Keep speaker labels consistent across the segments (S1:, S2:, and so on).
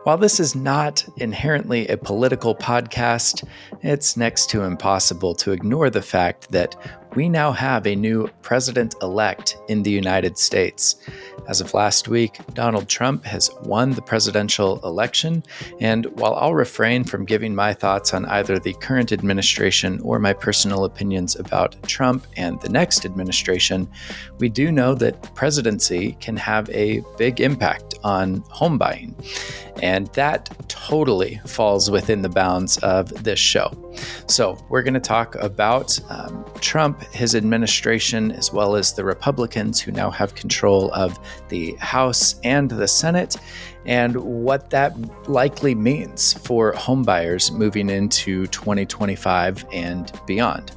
S1: While this is not inherently a political podcast, it's next to impossible to ignore the fact that we now have a new president-elect in the United States. As of last week, Donald Trump has won the presidential election, and while I'll refrain from giving my thoughts on either the current administration or my personal opinions about Trump and the next administration, we do know that presidency can have a big impact on home buying. And that totally falls within the bounds of this show. So we're going to talk about Trump, his administration, as well as the Republicans who now have control of the House and the Senate, and what that likely means for homebuyers moving into 2025 and beyond.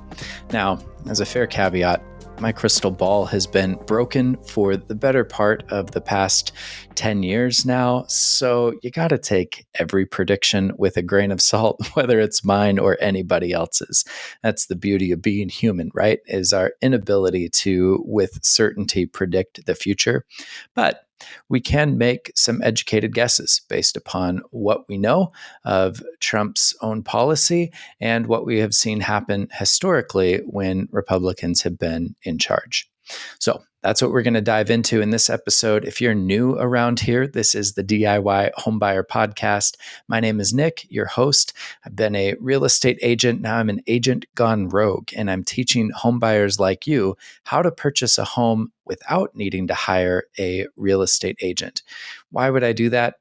S1: Now, as a fair caveat, my crystal ball has been broken for the better part of the past 10 years now, so you got to take every prediction with a grain of salt, whether it's mine or anybody else's. That's the beauty of being human, right? Is our inability to, with certainty, predict the future. But we can make some educated guesses based upon what we know of Trump's own policy and what we have seen happen historically when Republicans have been in charge. So that's what we're going to dive into in this episode. If you're new around here, this is the DIY Homebuyer Podcast. My name is Nick, your host. I've been a real estate agent. Now I'm an agent gone rogue, and I'm teaching homebuyers like you how to purchase a home without needing to hire a real estate agent. Why would I do that?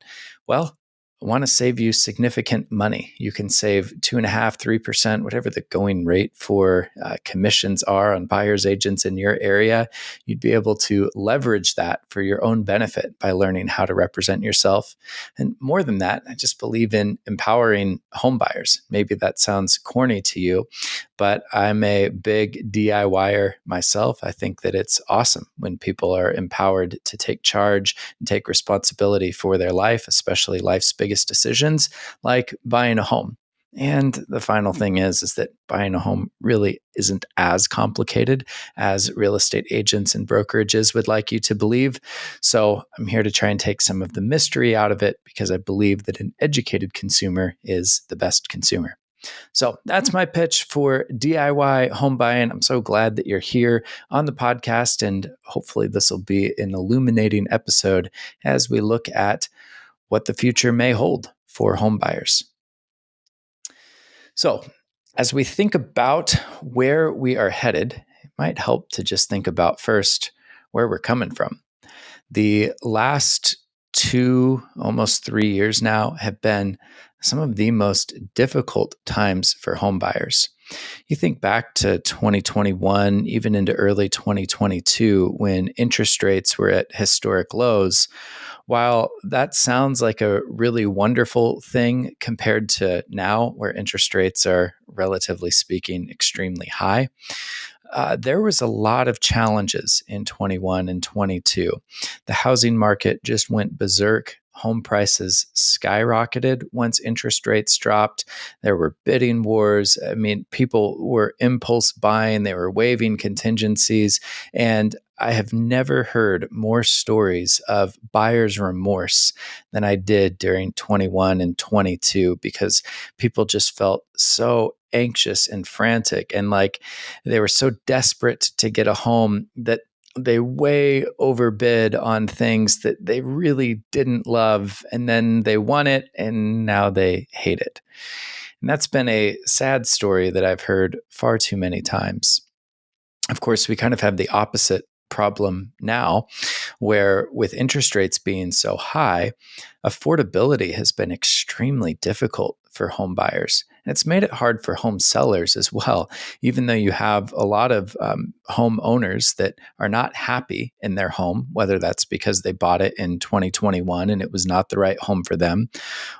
S1: Well, I want to save you significant money. You can save 2.5%, 3%, whatever the going rate for commissions are on buyers agents in your area. You'd be able to leverage that for your own benefit by learning how to represent yourself. And more than that, I just believe in empowering home buyers. Maybe that sounds corny to you, but I'm a big DIYer myself. I think that it's awesome when people are empowered to take charge and take responsibility for their life, especially life's biggest decisions like buying a home. And the final thing is that buying a home really isn't as complicated as real estate agents and brokerages would like you to believe. So I'm here to try and take some of the mystery out of it because I believe that an educated consumer is the best consumer. So that's my pitch for DIY home buying. I'm so glad that you're here on the podcast, and hopefully this will be an illuminating episode as we look at what the future may hold for home buyers. So, as we think about where we are headed, it might help to just think about first where we're coming from. The last 2, almost 3 years now have been some of the most difficult times for home buyers. You think back to 2021, even into early 2022, when interest rates were at historic lows. While that sounds like a really wonderful thing compared to now, where interest rates are, relatively speaking, extremely high, there was a lot of challenges in 21 and 22. The housing market just went berserk. Home prices skyrocketed once interest rates dropped. There were bidding wars. I mean, people were impulse buying. They were waiving contingencies. And I have never heard more stories of buyer's remorse than I did during 21 and 22, because people just felt so anxious and frantic, and like they were so desperate to get a home that they way overbid on things that they really didn't love, and then they won it and now they hate it. And that's been a sad story that I've heard far too many times. Of course, we kind of have the opposite problem now, where with interest rates being so high, affordability has been extremely difficult for home buyers. And it's made it hard for home sellers as well, even though you have a lot of home owners that are not happy in their home, whether that's because they bought it in 2021 and it was not the right home for them,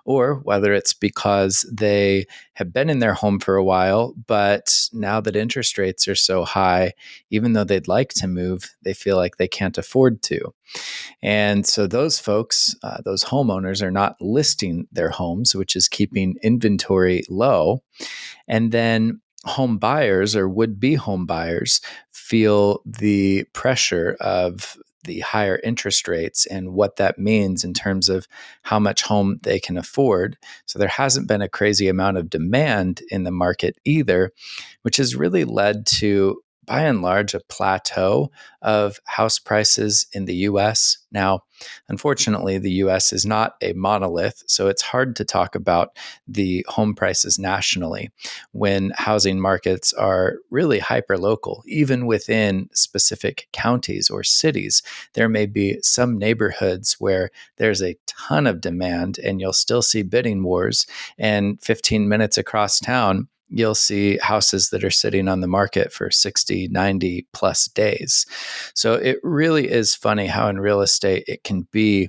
S1: or whether it's because they have been in their home for a while, but now that interest rates are so high, even though they'd like to move, they feel like they can't afford to. And so those folks, those homeowners, are not listing their homes, which is keeping inventory low. And then home buyers or would-be home buyers feel the pressure of the higher interest rates and what that means in terms of how much home they can afford. So there hasn't been a crazy amount of demand in the market either, which has really led to, by and large, a plateau of house prices in the US. Now, unfortunately, the US is not a monolith, so it's hard to talk about the home prices nationally when housing markets are really hyper-local. Even within specific counties or cities, there may be some neighborhoods where there's a ton of demand and you'll still see bidding wars, and 15 minutes across town, you'll see houses that are sitting on the market for 60, 90 plus days. So it really is funny how in real estate it can be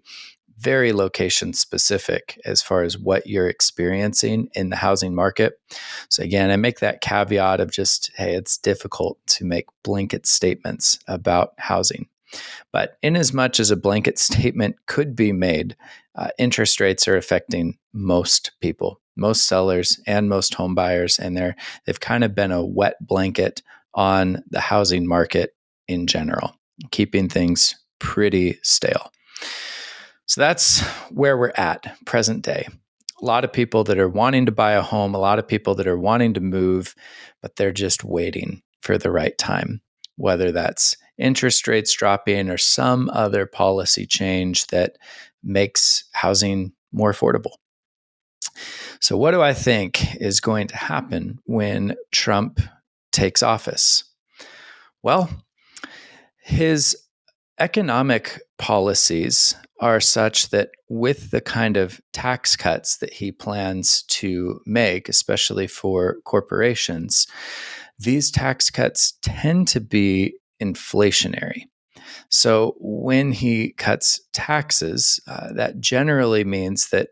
S1: very location specific as far as what you're experiencing in the housing market. So again, I make that caveat of just, hey, it's difficult to make blanket statements about housing. But in as much as a blanket statement could be made, interest rates are affecting most people, most sellers, and most home buyers, and they've kind of been a wet blanket on the housing market in general, keeping things pretty stale. So that's where we're at present day. A lot of people that are wanting to buy a home, a lot of people that are wanting to move, but they're just waiting for the right time, whether that's interest rates dropping or some other policy change that makes housing more affordable. So, what do I think is going to happen when Trump takes office? Well, his economic policies are such that with the kind of tax cuts that he plans to make, especially for corporations, these tax cuts tend to be inflationary. So when he cuts taxes, that generally means that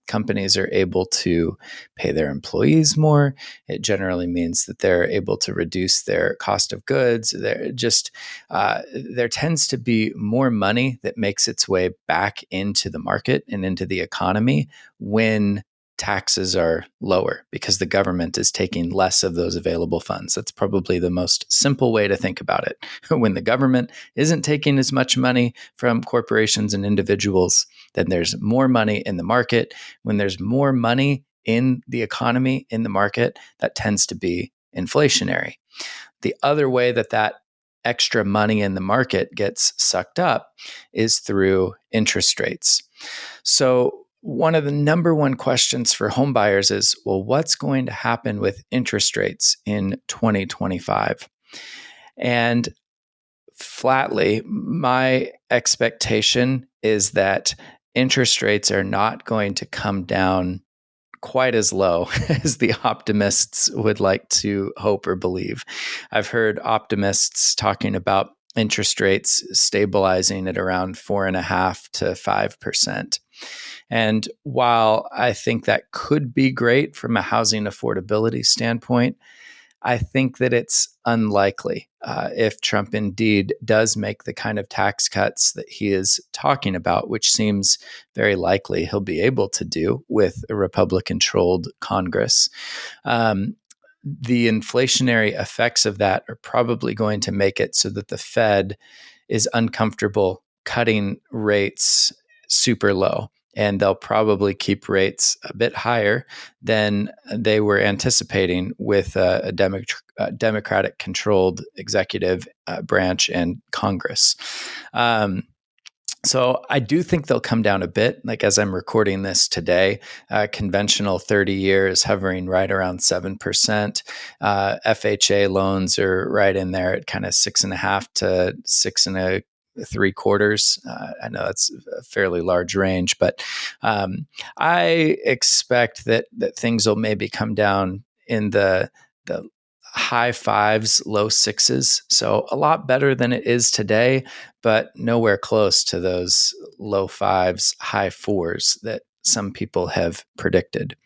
S1: companies are able to pay their employees more. It generally means that they're able to reduce their cost of goods. There tends to be more money that makes its way back into the market and into the economy when taxes are lower because the government is taking less of those available funds. That's probably the most simple way to think about it. When the government isn't taking as much money from corporations and individuals, then there's more money in the market. When there's more money in the economy, in the market, that tends to be inflationary. The other way that extra money in the market gets sucked up is through interest rates. So one of the number one questions for home buyers is, well, what's going to happen with interest rates in 2025? And flatly, my expectation is that interest rates are not going to come down quite as low as the optimists would like to hope or believe. I've heard optimists talking about interest rates stabilizing at around 4.5% to 5%. And while I think that could be great from a housing affordability standpoint, I think that it's unlikely if Trump indeed does make the kind of tax cuts that he is talking about, which seems very likely he'll be able to do with a Republican-controlled Congress. The inflationary effects of that are probably going to make it so that the Fed is uncomfortable cutting rates super low. And they'll probably keep rates a bit higher than they were anticipating with a Democratic-controlled executive branch and Congress. So I do think they'll come down a bit. Like as I'm recording this today, conventional 30-year is hovering right around 7%. FHA loans are right in there at kind of 6.5 to 6.75. I know that's a fairly large range, but I expect that things will maybe come down in the high fives, low sixes. So a lot better than it is today, but nowhere close to those low fives, high fours that some people have predicted,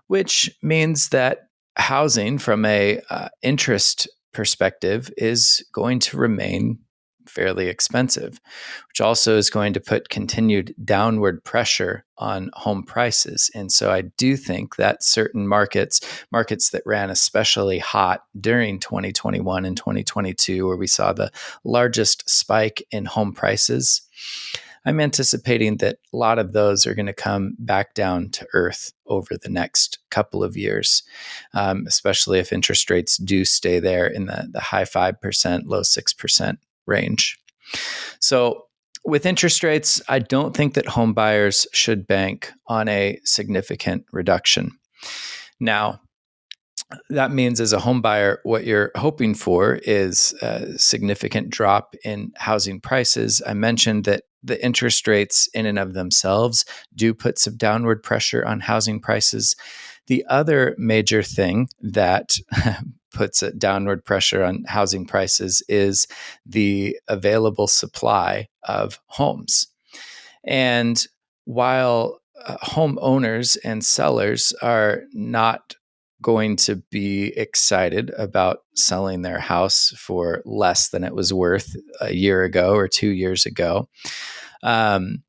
S1: which means that housing from a interest perspective is going to remain fairly expensive, which also is going to put continued downward pressure on home prices. And so I do think that certain markets that ran especially hot during 2021 and 2022, where we saw the largest spike in home prices, I'm anticipating that a lot of those are going to come back down to earth over the next couple of years, especially if interest rates do stay there in the high 5%, low 6% range. So with interest rates, I don't think that home buyers should bank on a significant reduction. Now, that means as a home buyer, what you're hoping for is a significant drop in housing prices. I mentioned that the interest rates in and of themselves do put some downward pressure on housing prices. The other major thing that puts a downward pressure on housing prices is the available supply of homes. And while homeowners and sellers are not going to be excited about selling their house for less than it was worth a year ago or 2 years ago, um,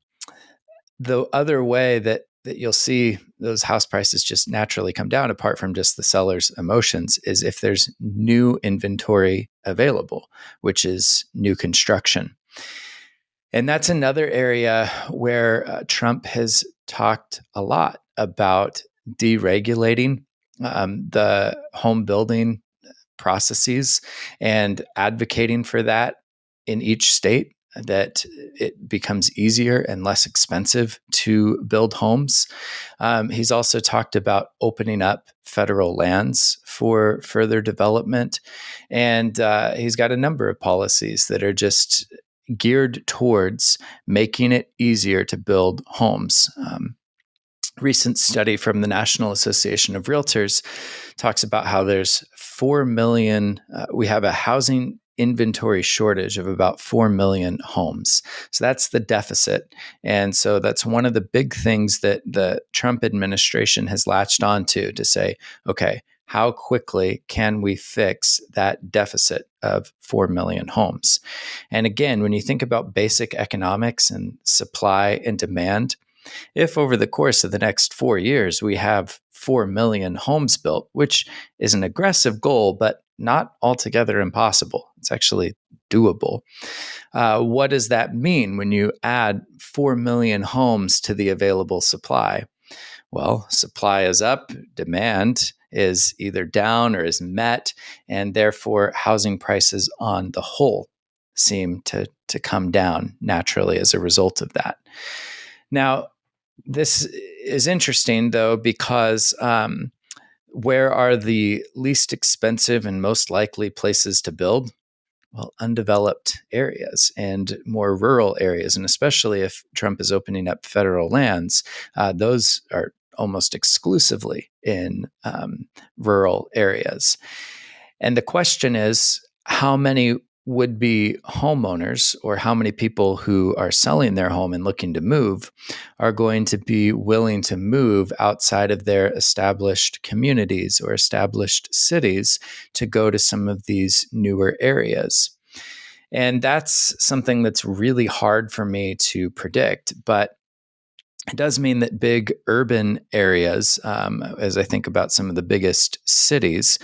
S1: the other way that you'll see those house prices just naturally come down, apart from just the seller's emotions, is if there's new inventory available, which is new construction. And that's another area where Trump has talked a lot about deregulating the home building processes and advocating for that in each state, that it becomes easier and less expensive to build homes. He's also talked about opening up federal lands for further development. And he's got a number of policies that are just geared towards making it easier to build homes. Recent study from the National Association of Realtors talks about how there's 4 million, we have a housing inventory shortage of about 4 million homes. So that's the deficit. And so that's one of the big things that the Trump administration has latched onto to say, okay, how quickly can we fix that deficit of 4 million homes? And again, when you think about basic economics and supply and demand, if over the course of the next 4 years we have 4 million homes built, which is an aggressive goal, but not altogether impossible, it's actually doable. What does that mean when you add 4 million homes to the available supply? Well, supply is up, demand is either down or is met, and therefore housing prices on the whole seem to come down naturally as a result of that. Now, this is interesting, though, because where are the least expensive and most likely places to build? Well, undeveloped areas and more rural areas. And especially if Trump is opening up federal lands, those are almost exclusively in rural areas. And the question is, how many would-be homeowners, or how many people who are selling their home and looking to move, are going to be willing to move outside of their established communities or established cities to go to some of these newer areas? And that's something that's really hard for me to predict, but it does mean that big urban areas, as I think about some of the biggest cities,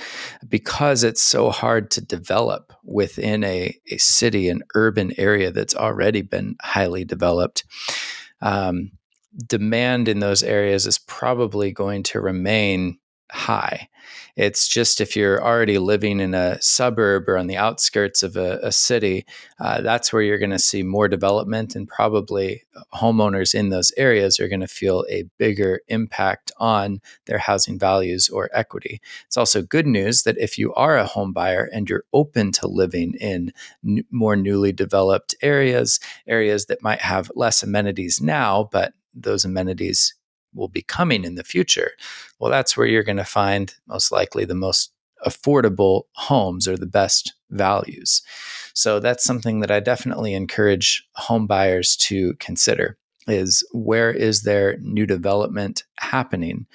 S1: because it's so hard to develop within a city, an urban area that's already been highly developed, um, demand in those areas is probably going to remain high. It's just if you're already living in a suburb or on the outskirts of a city, that's where you're going to see more development, and probably homeowners in those areas are going to feel a bigger impact on their housing values or equity. It's also good news that if you are a home buyer and you're open to living in more newly developed areas that might have less amenities now, but those amenities will be coming in the future, well, that's where you're going to find most likely the most affordable homes or the best values. So that's something that I definitely encourage home buyers to consider, is where is there new development happening?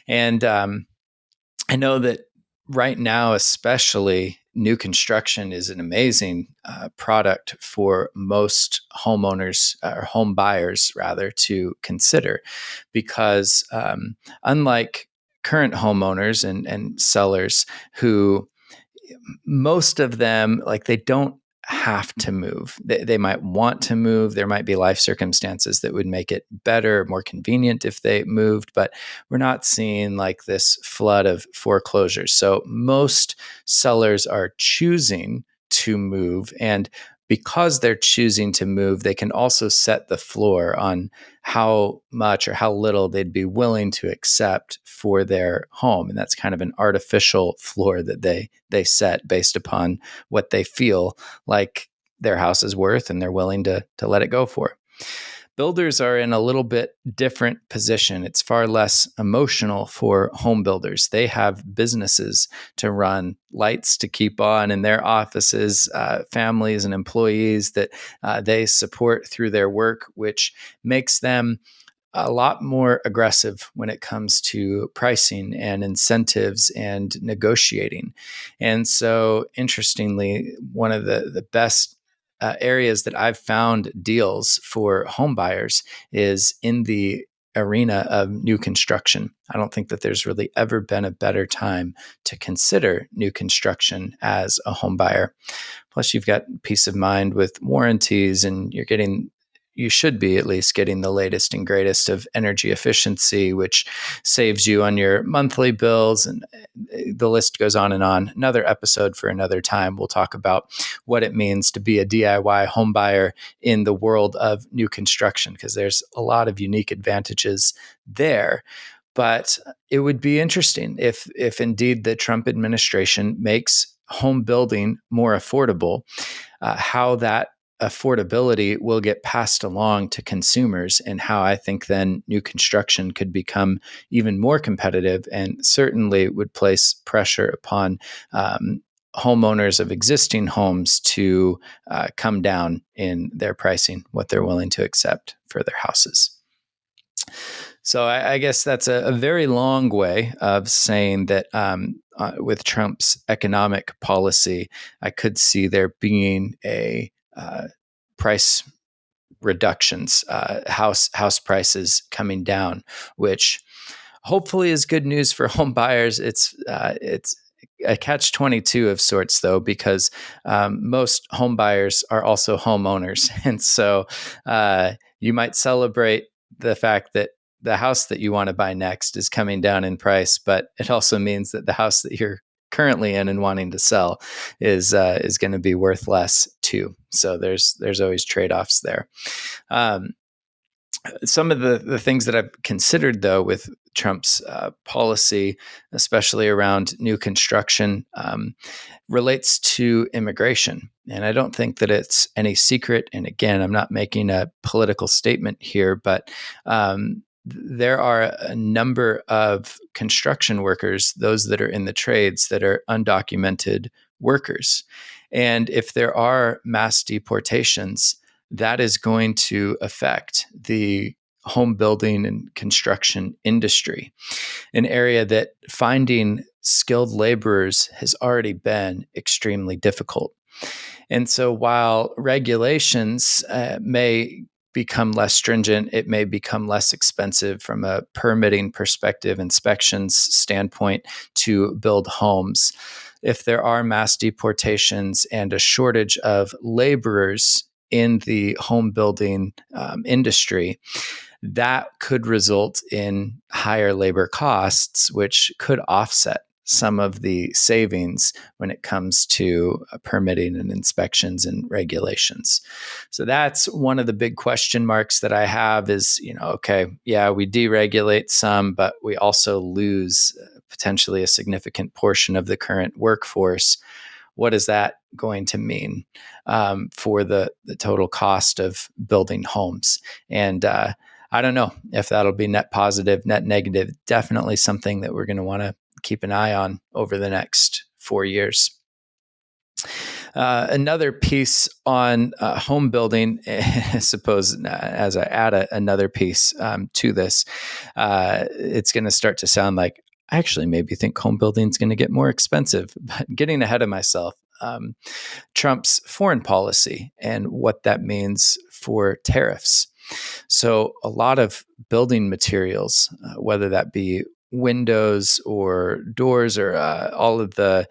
S1: And I know that right now, especially new construction is an amazing product for most homeowners or home buyers, rather, to consider, because unlike current homeowners and sellers who most of them, like, they don't have to move. They might want to move. There might be life circumstances that would make it better, more convenient if they moved, but we're not seeing like this flood of foreclosures. So most sellers are choosing to move. And because they're choosing to move, they can also set the floor on how much or how little they'd be willing to accept for their home. And that's kind of an artificial floor that they set based upon what they feel like their house is worth and they're willing to let it go for. Builders are in a little bit different position. It's far less emotional for home builders. They have businesses to run, lights to keep on in their offices, families and employees that they support through their work, which makes them a lot more aggressive when it comes to pricing and incentives and negotiating. And so, interestingly, one of the best areas that I've found deals for home buyers is in the arena of new construction. I don't think that there's really ever been a better time to consider new construction as a home buyer. Plus, you've got peace of mind with warranties, and you should be at least getting the latest and greatest of energy efficiency, which saves you on your monthly bills. And the list goes on and on. Another episode for another time. We'll talk about what it means to be a DIY home buyer in the world of new construction, because there's a lot of unique advantages there. But it would be interesting if indeed the Trump administration makes home building more affordable, how that affordability will get passed along to consumers, and how I think then new construction could become even more competitive, and certainly would place pressure upon homeowners of existing homes to come down in their pricing, what they're willing to accept for their houses. So I guess that's a very long way of saying that with Trump's economic policy, I could see there being a price reductions, house prices coming down, which hopefully is good news for home buyers. It's a catch-22 of sorts, though, because most home buyers are also homeowners, and so you might celebrate the fact that the house that you want to buy next is coming down in price, but it also means that the house that you're currently in and wanting to sell is going to be worth less too. So there's always trade-offs there. Some of the things that I've considered, though, with Trump's policy, especially around new construction, relates to immigration. And I don't think that it's any secret. And again, I'm not making a political statement here, but there are a number of construction workers, those that are in the trades, that are undocumented workers. And if there are mass deportations, that is going to affect the home building and construction industry, an area that finding skilled laborers has already been extremely difficult. And so while regulations may become less stringent, it may become less expensive from a permitting perspective, inspections standpoint, to build homes. If there are mass deportations and a shortage of laborers in the home building industry, that could result in higher labor costs, which could offset some of the savings when it comes to permitting and inspections and regulations. So that's one of the big question marks that I have is, okay, yeah, we deregulate some, but we also lose potentially a significant portion of the current workforce. What is that going to mean for the total cost of building homes? And I don't know if that'll be net positive, net negative. Definitely something that we're going to want to keep an eye on over the next 4 years. Another piece on home building, I suppose, as I add another piece to this, it's going to start to sound like I actually maybe think home building is going to get more expensive, but getting ahead of myself. Trump's foreign policy and what that means for tariffs. So, a lot of building materials, whether that be windows or doors or all of the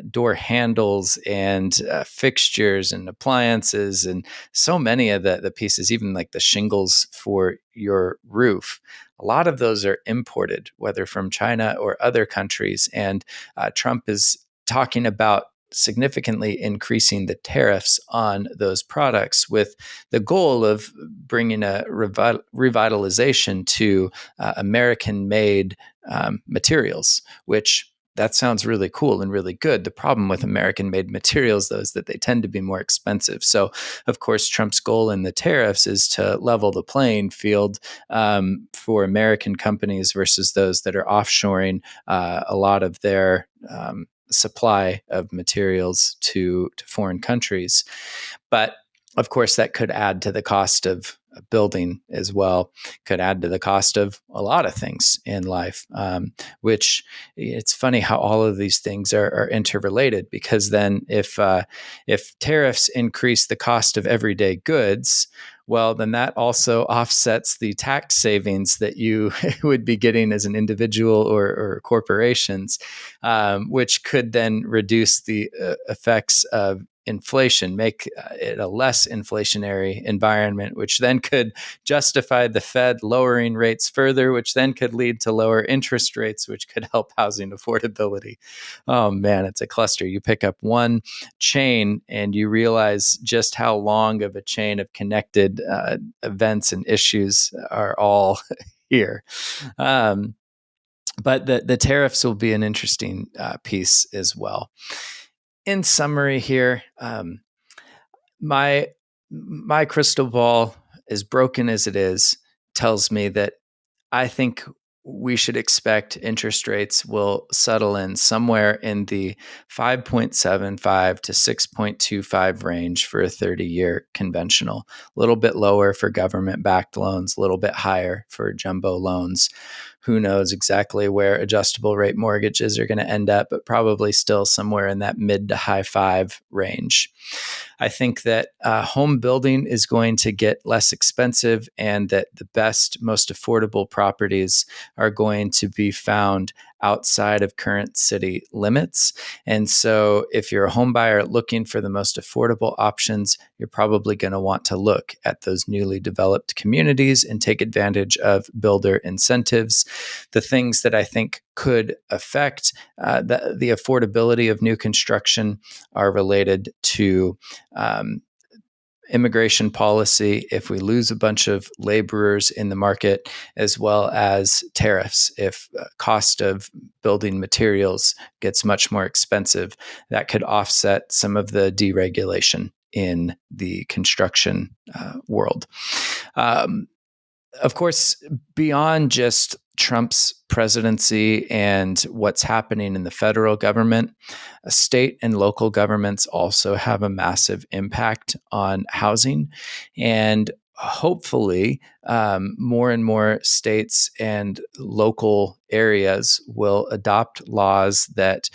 S1: door handles and fixtures and appliances and so many of the pieces, even like the shingles for your roof, a lot of those are imported, whether from China or other countries. And Trump is talking about significantly increasing the tariffs on those products with the goal of bringing a revitalization to American made materials, which that sounds really cool and really good. The problem with American made materials, though, is that they tend to be more expensive. So, of course, Trump's goal in the tariffs is to level the playing field for American companies versus those that are offshoring a lot of their supply of materials to foreign countries. But of course, that could add to the cost of building as well, could add to the cost of a lot of things in life, which it's funny how all of these things are interrelated, because then if tariffs increase the cost of everyday goods, well, then that also offsets the tax savings that you would be getting as an individual or corporations, which could then reduce the effects of inflation, make it a less inflationary environment, which then could justify the Fed lowering rates further, which then could lead to lower interest rates, which could help housing affordability. Oh man, it's a cluster. You pick up one chain and you realize just how long of a chain of connected events and issues are all here. But the tariffs will be an interesting piece as well. In summary here, my crystal ball, as broken as it is, tells me that I think we should expect interest rates will settle in somewhere in the 5.75 to 6.25 range for a 30-year conventional. A little bit lower for government-backed loans, a little bit higher for jumbo loans. Who knows exactly where adjustable rate mortgages are going to end up, but probably still somewhere in that mid to high 5 range. I think that home building is going to get less expensive, and that the best, most affordable properties are going to be found outside of current city limits. And so if you're a home buyer looking for the most affordable options, you're probably going to want to look at those newly developed communities and take advantage of builder incentives. The things that I think could affect the affordability of new construction are related to immigration policy, if we lose a bunch of laborers in the market, as well as tariffs. If cost of building materials gets much more expensive, that could offset some of the deregulation in the construction world. Of course, beyond just Trump's presidency and what's happening in the federal government, state and local governments also have a massive impact on housing. And hopefully, more and more states and local areas will adopt laws that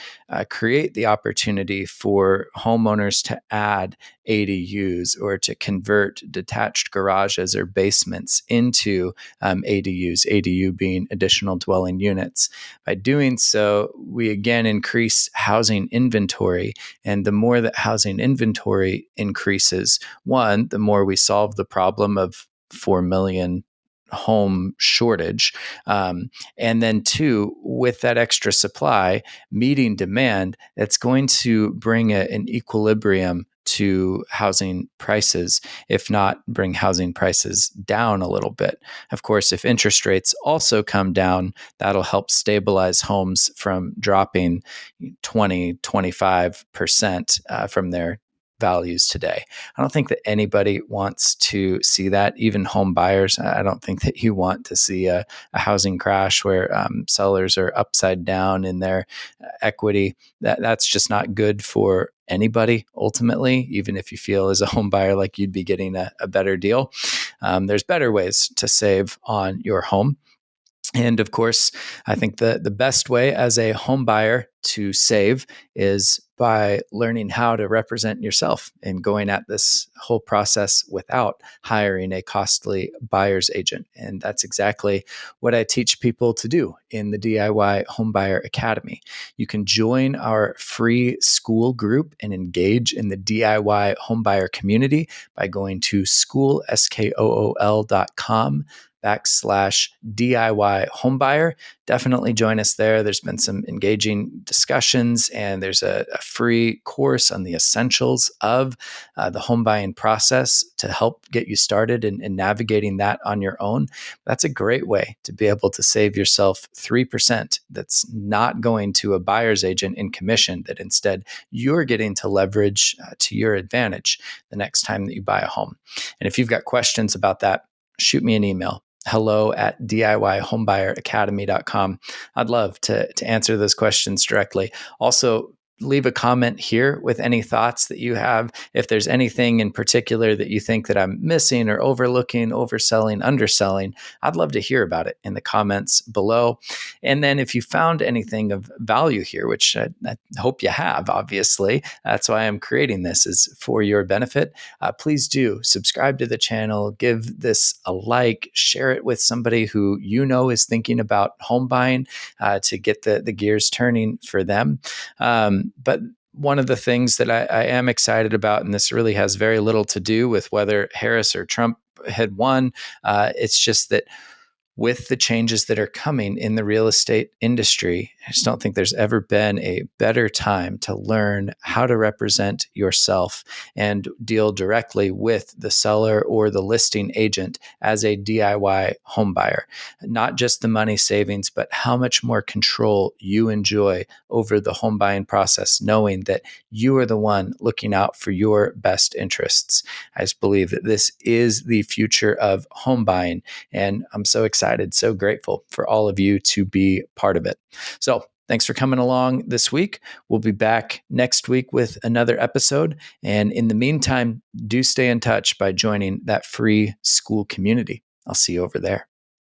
S1: create the opportunity for homeowners to add ADUs or to convert detached garages or basements into ADUs, ADU being additional dwelling units. By doing so, we again increase housing inventory. And the more that housing inventory increases, one, the more we solve the problem of 4 million home shortage. And then two, with that extra supply meeting demand, that's going to bring an equilibrium to housing prices, if not bring housing prices down a little bit. Of course, if interest rates also come down, that'll help stabilize homes from dropping 20, 25% from their values today. I don't think that anybody wants to see that, even home buyers. I don't think that you want to see a housing crash where sellers are upside down in their equity. That's just not good for anybody ultimately, even if you feel as a home buyer like you'd be getting a better deal. There's better ways to save on your home. And of course, I think the best way as a home buyer to save is by learning how to represent yourself and going at this whole process without hiring a costly buyer's agent. And that's exactly what I teach people to do in the DIY Homebuyer Academy. You can join our free school group and engage in the DIY homebuyer community by going to school.com/DIY homebuyer. Definitely join us there. There's been some engaging discussions, and there's a free course on the essentials of the home buying process to help get you started in navigating that on your own. That's a great way to be able to save yourself 3% that's not going to a buyer's agent in commission, that instead you're getting to leverage to your advantage the next time that you buy a home. And if you've got questions about that, shoot me an email. hello@DIYHomebuyerAcademy.com. I'd love to answer those questions directly. Also, leave a comment here with any thoughts that you have. If there's anything in particular that you think that I'm missing or overlooking, overselling, underselling, I'd love to hear about it in the comments below. And then if you found anything of value here, which I hope you have, obviously, that's why I'm creating this, is for your benefit. Please do subscribe to the channel, give this a like, share it with somebody who you know is thinking about home buying to get the gears turning for them. But one of the things that I am excited about, and this really has very little to do with whether Harris or Trump had won, it's just that with the changes that are coming in the real estate industry, I just don't think there's ever been a better time to learn how to represent yourself and deal directly with the seller or the listing agent as a DIY home buyer. Not just the money savings, but how much more control you enjoy over the home buying process, knowing that you are the one looking out for your best interests. I just believe that this is the future of home buying, and I'm so excited, so grateful for all of you to be part of it. So thanks for coming along this week. We'll be back next week with another episode. And in the meantime, do stay in touch by joining that free school community. I'll see you over there.